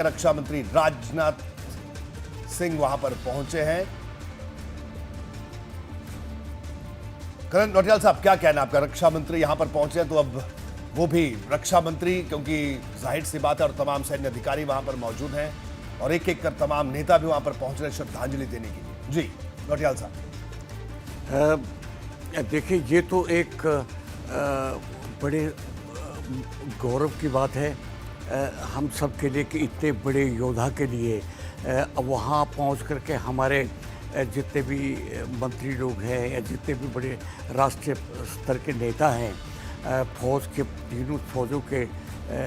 रक्षा मंत्री राजनाथ सिंह वहां पर पहुंचे हैं। करण नौटियाल साहब, क्या कहना आपका? रक्षा मंत्री यहां पर पहुंचे हैं तो अब वो भी रक्षा मंत्री, क्योंकि जाहिर सी बात है और तमाम सैन्य अधिकारी वहां पर मौजूद हैं और एक एक कर तमाम नेता भी वहां पर पहुंच रहे हैं श्रद्धांजलि देने के लिए। जी नौटियाल साहब। देखिए, ये तो एक बड़े गौरव की बात है हम सब के लिए कि इतने बड़े योद्धा के लिए वहाँ पहुँच करके हमारे जितने भी मंत्री लोग हैं या जितने भी बड़े राष्ट्रीय स्तर के नेता हैं, फौज के तीनों फौजों के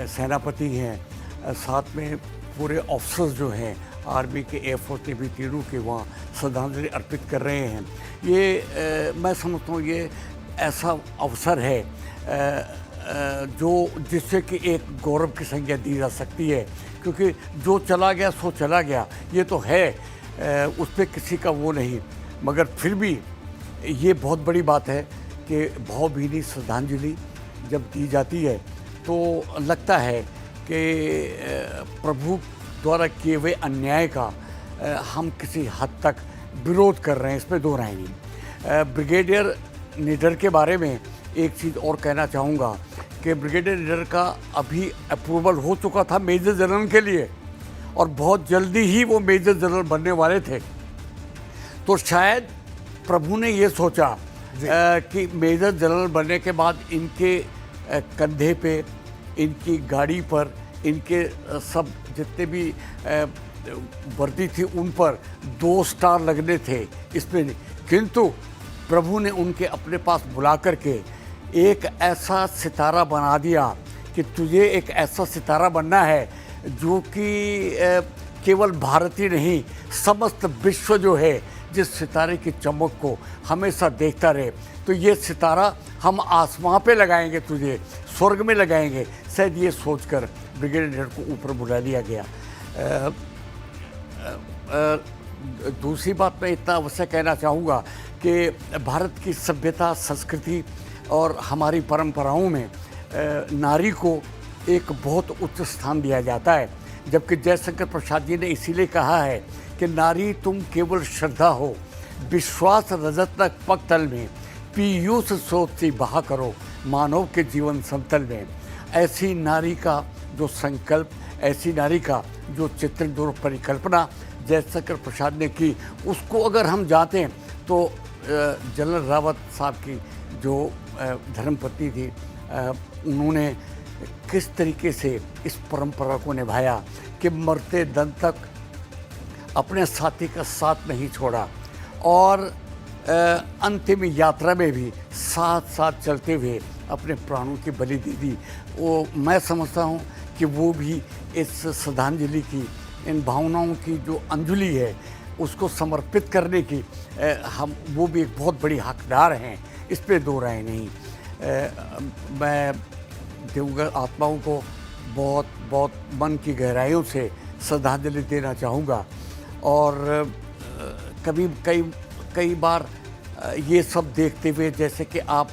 सेनापति हैं, साथ में पूरे ऑफिसर्स जो हैं आर्मी के, एयरफोर्स के भी, तीनों के वहाँ श्रद्धांजलि अर्पित कर रहे हैं। ये मैं समझता हूँ ये ऐसा अवसर है जो जिससे कि एक गौरव की संज्ञा दी जा सकती है, क्योंकि जो चला गया सो चला गया, ये तो है, उस पर किसी का वो नहीं, मगर फिर भी ये बहुत बड़ी बात है कि भावभीनी श्रद्धांजलि जब दी जाती है तो लगता है कि प्रभु द्वारा किए हुए अन्याय का हम किसी हद तक विरोध कर रहे हैं, इसमें दो राय नहीं। ब्रिगेडियर निडर के बारे में एक चीज़ और कहना चाहूँगा कि ब्रिगेडियर निडर का अभी अप्रूवल हो चुका था मेजर जनरल के लिए और बहुत जल्दी ही वो मेजर जनरल बनने वाले थे। तो शायद प्रभु ने ये सोचा कि मेजर जनरल बनने के बाद इनके कंधे पे, इनकी गाड़ी पर, इनके सब जितने भी वर्दी थी उन पर 2 स्टार लगने थे, इसमें नहीं, किंतु प्रभु ने उनके अपने पास बुला करके एक ऐसा सितारा बना दिया कि तुझे एक ऐसा सितारा बनना है जो कि केवल भारत ही नहीं, समस्त विश्व जो है जिस सितारे की चमक को हमेशा देखता रहे। तो ये सितारा हम आसमां पे लगाएंगे, तुझे स्वर्ग में लगाएंगे, शायद ये सोचकर ब्रिगेडियर को ऊपर बुला लिया गया। दूसरी बात मैं इतना अवश्य कहना चाहूँगा कि भारत की सभ्यता, संस्कृति और हमारी परंपराओं में नारी को एक बहुत उच्च स्थान दिया जाता है, जबकि जयशंकर प्रसाद जी ने इसीलिए कहा है कि नारी तुम केवल श्रद्धा हो, विश्वास रजत पक्तल में, पीयूष सोची बहा करो मानव के जीवन समतल में। ऐसी नारी का जो संकल्प, ऐसी नारी का जो चित्रण, जो परिकल्पना जयशंकर प्रसाद ने की, उसको अगर हम जानते हैं तो जनरल रावत साहब की जो धर्मपत्नी थी, उन्होंने किस तरीके से इस परंपरा को निभाया कि मरते दम तक अपने साथी का साथ नहीं छोड़ा और अंतिम यात्रा में भी साथ साथ चलते हुए अपने प्राणों की बलि दे दी। वो मैं समझता हूँ कि वो भी इस श्रद्धांजलि की, इन भावनाओं की जो अंजलि है उसको समर्पित करने की हम वो भी एक बहुत बड़ी हकदार हैं, इस पे दो राय नहीं। मैं दिवंगत आत्माओं को बहुत बहुत मन की गहराइयों से श्रद्धांजलि देना चाहूँगा। और कभी कई बार ये सब देखते हुए, जैसे कि आप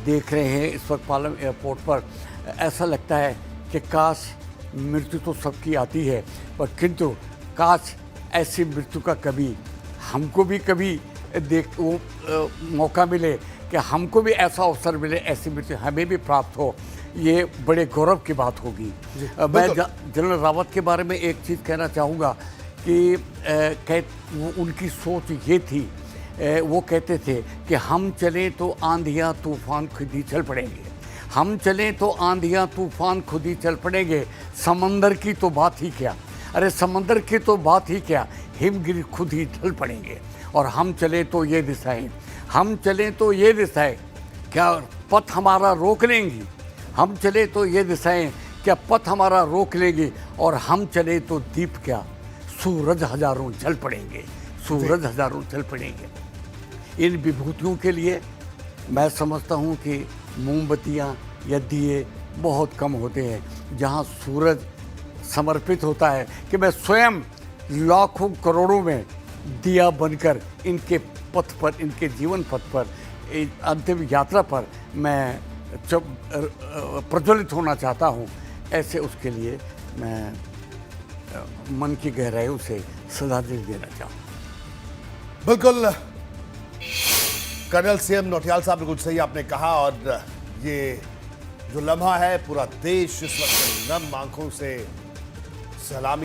देख रहे हैं इस वक्त पालम एयरपोर्ट पर, ऐसा लगता है कि काश मृत्यु तो सबकी आती है, पर किंतु काश ऐसी मृत्यु का कभी हमको भी कभी मौका मिले कि हमको भी ऐसा अवसर मिले, ऐसी मृत्यु हमें भी प्राप्त हो, ये बड़े गौरव की बात होगी। मैं जनरल रावत के बारे में एक चीज़ कहना चाहूँगा कि उनकी सोच ये थी, वो कहते थे कि हम चलें तो आंधियाँ तूफान खुद ही चल पड़ेंगे, हम चलें तो आंधियाँ तूफान खुद ही चल पड़ेंगे, समंदर की तो बात ही क्या, अरे समंदर की तो बात ही क्या, हिमगिरी खुद ही ढल पड़ेंगे। और हम चलें तो ये दिशाएं, हम चलें तो ये दिशाएं क्या पथ हमारा रोक लेंगी, हम चले तो ये दिशाएं क्या पथ हमारा रोक लेंगी, और हम चले तो दीप क्या सूरज हजारों जल पड़ेंगे, सूरज हजारों जल पड़ेंगे। इन विभूतियों के लिए मैं समझता हूँ कि मोमबत्तियाँ या दिए बहुत कम होते हैं। जहाँ सूरज समर्पित होता है कि मैं स्वयं लाखों करोड़ों में दिया बनकर इनके पथ पर, इनके जीवन पथ पर, अंतिम यात्रा पर मैं प्रज्वलित होना चाहता हूँ, ऐसे उसके लिए मैं मन की गहराइयों से श्रद्धांजलि देना चाहूँ। बिल्कुल कर्नल सीएम नौटियाल साहब, बिल्कुल सही आपने कहा। और ये जो लम्हा है, पूरा देश इस वक्त नम आंखों से सलामी